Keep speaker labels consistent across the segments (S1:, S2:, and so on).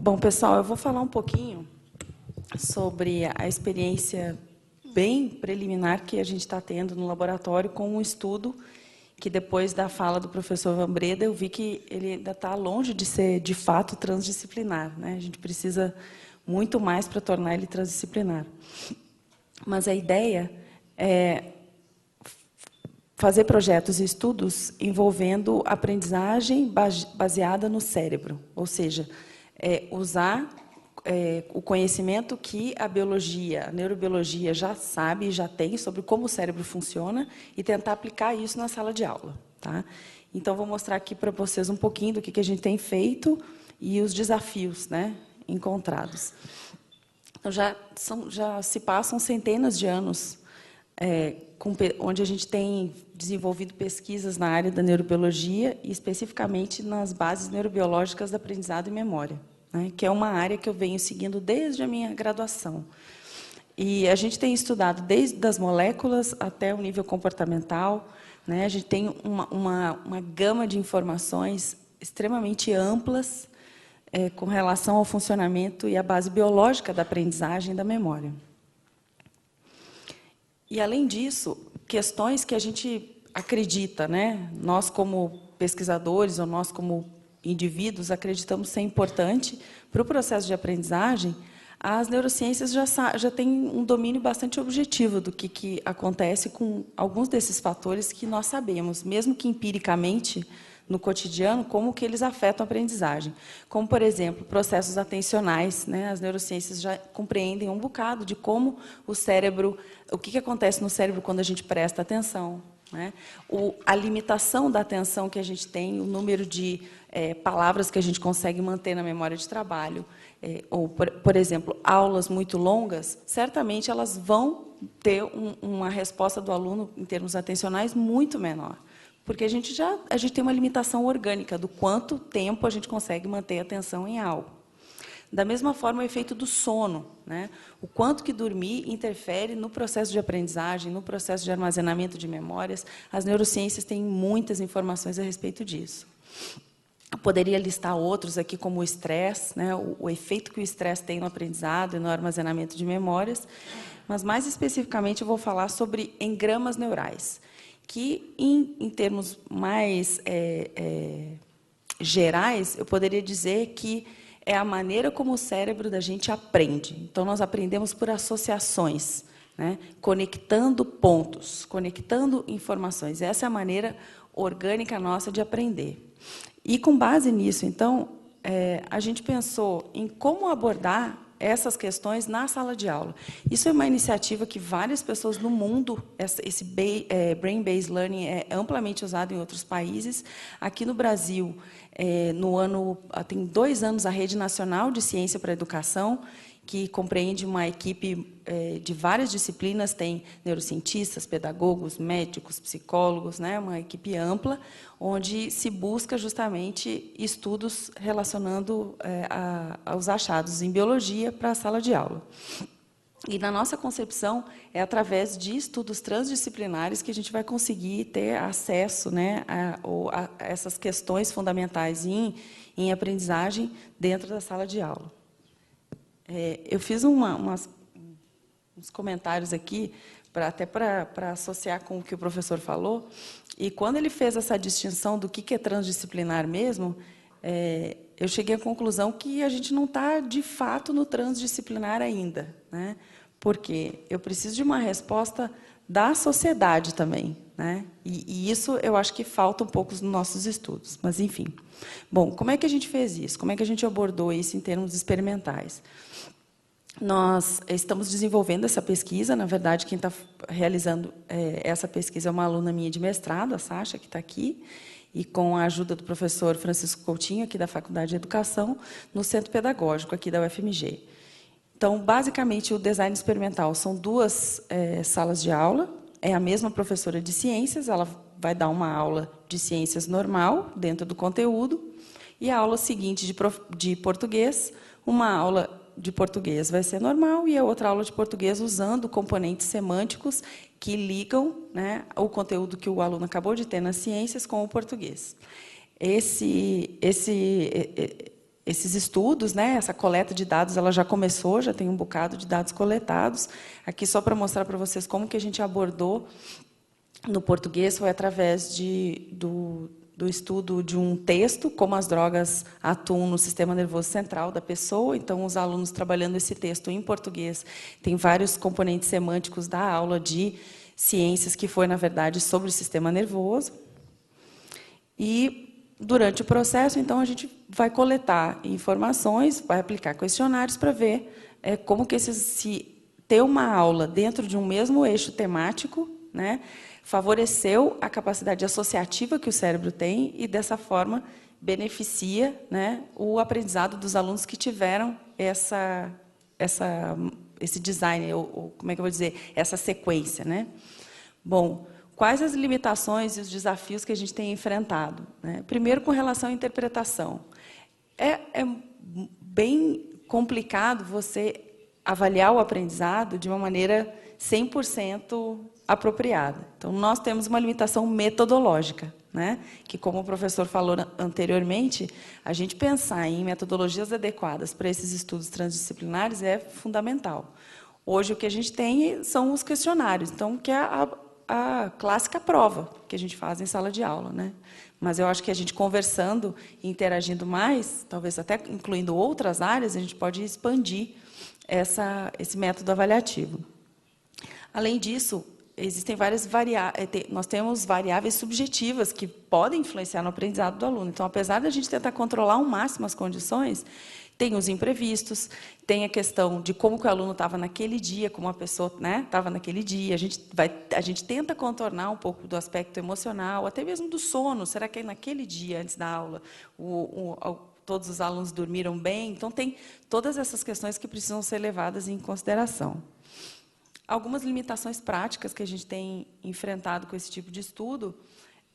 S1: Bom, pessoal, eu vou falar um pouquinho sobre a experiência bem preliminar que a gente está tendo no laboratório com um estudo que, depois da fala do professor Van Breda, eu vi que ele ainda está longe de ser, de fato, transdisciplinar, né? A gente precisa muito mais para tornar ele transdisciplinar. Mas a ideia é fazer projetos e estudos envolvendo aprendizagem baseada no cérebro, ou seja, usar o conhecimento que a biologia, a neurobiologia já sabe e já tem sobre como o cérebro funciona e tentar aplicar isso na sala de aula. Tá? Então, vou mostrar aqui para vocês um pouquinho do que a gente tem feito e os desafios, né, encontrados. Então, já se passam centenas de anos onde a gente tem desenvolvido pesquisas na área da neurobiologia e, especificamente, nas bases neurobiológicas do aprendizado e memória, né, que é uma área que eu venho seguindo desde a minha graduação. E a gente tem estudado desde as moléculas até o nível comportamental, né, a gente tem uma gama de informações extremamente amplas com relação ao funcionamento e à base biológica da aprendizagem e da memória. E, além disso, questões que a gente acredita, né, nós como pesquisadores ou nós como indivíduos acreditamos ser importante para o processo de aprendizagem, as neurociências já têm um domínio bastante objetivo do que acontece com alguns desses fatores que nós sabemos, mesmo que empiricamente, no cotidiano, como que eles afetam a aprendizagem. Como, por exemplo, processos atencionais, né? As neurociências já compreendem um bocado de como o cérebro, o que acontece no cérebro quando a gente presta atenção, né? A limitação da atenção que a gente tem, o número de palavras que a gente consegue manter na memória de trabalho, ou, por exemplo, aulas muito longas, certamente elas vão ter uma resposta do aluno, em termos atencionais, muito menor. Porque a gente tem uma limitação orgânica do quanto tempo a gente consegue manter a atenção em algo. Da mesma forma, o efeito do sono, né? O quanto que dormir interfere no processo de aprendizagem, no processo de armazenamento de memórias. As neurociências têm muitas informações a respeito disso. Eu poderia listar outros aqui, como o estresse, né? O efeito que o estresse tem no aprendizado e no armazenamento de memórias. Mas, mais especificamente, eu vou falar sobre engramas neurais, que, em termos mais gerais, eu poderia dizer que é a maneira como o cérebro da gente aprende. Então, nós aprendemos por associações, né? Conectando pontos, conectando informações. Essa é a maneira orgânica nossa de aprender. E, com base nisso, então, a gente pensou em como abordar essas questões na sala de aula. Isso é uma iniciativa que várias pessoas no mundo, esse Brain-Based Learning é amplamente usado em outros países. Aqui no Brasil, tem 2 anos, a Rede Nacional de Ciência para a Educação, que compreende uma equipe de várias disciplinas, tem neurocientistas, pedagogos, médicos, psicólogos, né, uma equipe ampla, onde se busca justamente estudos relacionando aos achados em biologia para a sala de aula. E, na nossa concepção, é através de estudos transdisciplinares que a gente vai conseguir ter acesso, né, a essas questões fundamentais em aprendizagem dentro da sala de aula. Eu fiz uns comentários aqui, até para associar com o que o professor falou, e, quando ele fez essa distinção do que é transdisciplinar mesmo, eu cheguei à conclusão que a gente não está, de fato, no transdisciplinar ainda, né? Porque eu preciso de uma resposta da sociedade também, né? E isso eu acho que falta um pouco nos nossos estudos, mas, enfim. Bom, como é que a gente fez isso? Como é que a gente abordou isso em termos experimentais? Nós estamos desenvolvendo essa pesquisa. Na verdade, quem está realizando essa pesquisa é uma aluna minha de mestrado, a Sasha, que está aqui, e com a ajuda do professor Francisco Coutinho, aqui da Faculdade de Educação, no Centro Pedagógico, aqui da UFMG. Então, basicamente, o design experimental são 2 salas de aula. É a mesma professora de ciências, ela vai dar uma aula de ciências normal, dentro do conteúdo, e a aula seguinte de português, uma aula de português vai ser normal e a outra aula de português usando componentes semânticos que ligam, né, o conteúdo que o aluno acabou de ter nas ciências com o português. esses estudos, né, essa coleta de dados, ela já começou, já tem um bocado de dados coletados. Aqui, só para mostrar para vocês como que a gente abordou no português, foi através do estudo de um texto, como as drogas atuam no sistema nervoso central da pessoa. Então, os alunos trabalhando esse texto em português, tem vários componentes semânticos da aula de ciências, que foi, na verdade, sobre o sistema nervoso. E, durante o processo, então, a gente vai coletar informações, vai aplicar questionários para ver como que se ter uma aula dentro de um mesmo eixo temático, né, favoreceu a capacidade associativa que o cérebro tem e, dessa forma, beneficia, né, o aprendizado dos alunos que tiveram esse design, ou como é que eu vou dizer, essa sequência, né? Bom, quais as limitações e os desafios que a gente tem enfrentado, né? Primeiro, com relação à interpretação. É bem complicado você avaliar o aprendizado de uma maneira 100% apropriada. Então, nós temos uma limitação metodológica, né? Que, como o professor falou anteriormente, a gente pensar em metodologias adequadas para esses estudos transdisciplinares é fundamental. Hoje, o que a gente tem são os questionários, então, que é a clássica prova que a gente faz em sala de aula, né? Mas eu acho que a gente conversando e interagindo mais, talvez até incluindo outras áreas, a gente pode expandir esse método avaliativo. Além disso, existem várias nós temos variáveis subjetivas que podem influenciar no aprendizado do aluno. Então, apesar de a gente tentar controlar ao máximo as condições, tem os imprevistos, tem a questão de como que o aluno estava naquele dia, como a pessoa, né, estava naquele dia. A gente tenta contornar um pouco do aspecto emocional, até mesmo do sono. Será que naquele dia, antes da aula, todos os alunos dormiram bem? Então, tem todas essas questões que precisam ser levadas em consideração. Algumas limitações práticas que a gente tem enfrentado com esse tipo de estudo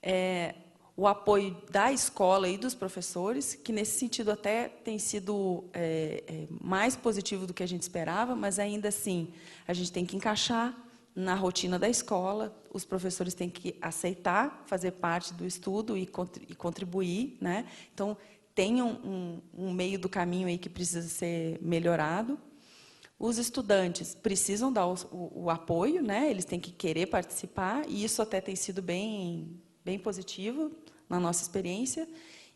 S1: é o apoio da escola e dos professores, que, nesse sentido, até tem sido mais positivo do que a gente esperava, mas, ainda assim, a gente tem que encaixar na rotina da escola, os professores têm que aceitar fazer parte do estudo e contribuir, né? Então, tem um meio do caminho aí que precisa ser melhorado. Os estudantes precisam dar o apoio, né? Eles têm que querer participar, e isso até tem sido bem positivo na nossa experiência.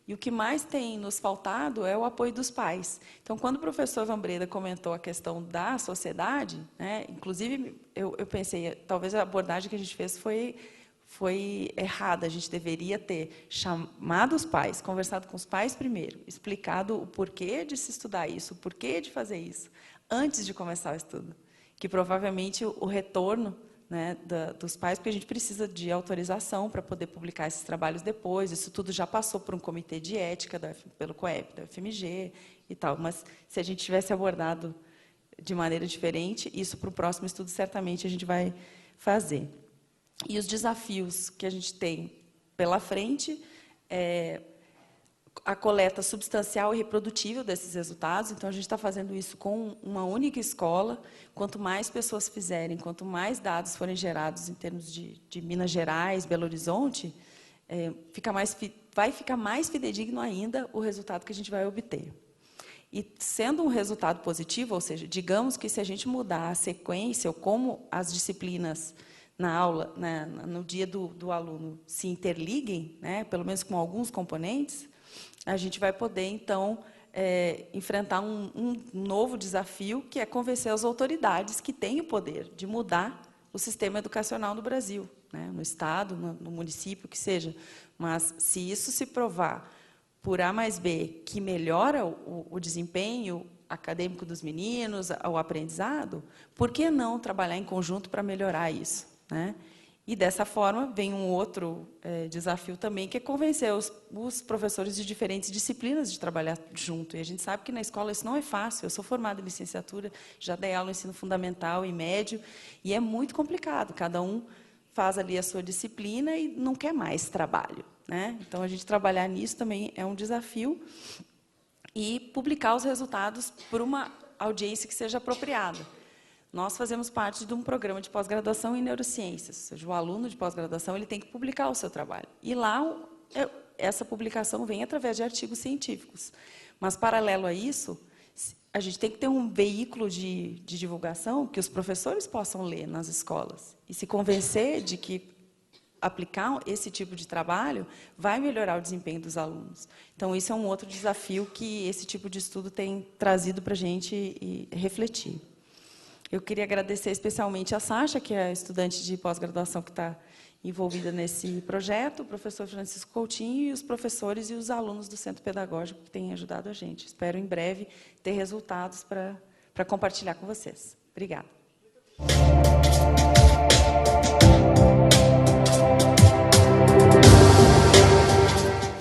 S1: E o que mais tem nos faltado é o apoio dos pais. Então, quando o professor Vambreda comentou a questão da sociedade, né, inclusive, eu pensei, talvez a abordagem que a gente fez foi errada. A gente deveria ter chamado os pais, conversado com os pais primeiro, explicado o porquê de se estudar isso, o porquê de fazer isso, antes de começar o estudo, que provavelmente o retorno, né, dos pais, porque a gente precisa de autorização para poder publicar esses trabalhos depois. Isso tudo já passou por um comitê de ética pelo COEP, da UFMG e tal. Mas, se a gente tivesse abordado de maneira diferente, isso, para o próximo estudo, certamente a gente vai fazer. E os desafios que a gente tem pela frente a coleta substancial e reprodutível desses resultados. Então, a gente está fazendo isso com uma única escola. Quanto mais pessoas fizerem, quanto mais dados forem gerados em termos de Minas Gerais, Belo Horizonte, vai ficar mais fidedigno ainda o resultado que a gente vai obter. E, sendo um resultado positivo, ou seja, digamos que, se a gente mudar a sequência, ou como as disciplinas na aula, no dia do aluno, se interliguem, né, pelo menos com alguns componentes, a gente vai poder, então, enfrentar um novo desafio, que é convencer as autoridades que têm o poder de mudar o sistema educacional no Brasil, né, no Estado, no município, que seja. Mas, se isso se provar por A mais B que melhora o desempenho acadêmico dos meninos, o aprendizado, por que não trabalhar em conjunto para melhorar isso, né? E, dessa forma, vem um outro desafio também, que é convencer os professores de diferentes disciplinas de trabalhar junto. E a gente sabe que, na escola, isso não é fácil. Eu sou formada em licenciatura, já dei aula no ensino fundamental e médio, e é muito complicado. Cada um faz ali a sua disciplina e não quer mais trabalho, né? Então, a gente trabalhar nisso também é um desafio, e publicar os resultados por uma audiência que seja apropriada. Nós fazemos parte de um programa de pós-graduação em neurociências, ou seja, o aluno de pós-graduação ele tem que publicar o seu trabalho. E lá, essa publicação vem através de artigos científicos. Mas, paralelo a isso, a gente tem que ter um veículo de divulgação que os professores possam ler nas escolas e se convencer de que aplicar esse tipo de trabalho vai melhorar o desempenho dos alunos. Então, isso é um outro desafio que esse tipo de estudo tem trazido para a gente refletir. Eu queria agradecer especialmente a Sasha, que é a estudante de pós-graduação que está envolvida nesse projeto, o professor Francisco Coutinho e os professores e os alunos do Centro Pedagógico que têm ajudado a gente. Espero, em breve, ter resultados para compartilhar com vocês. Obrigada.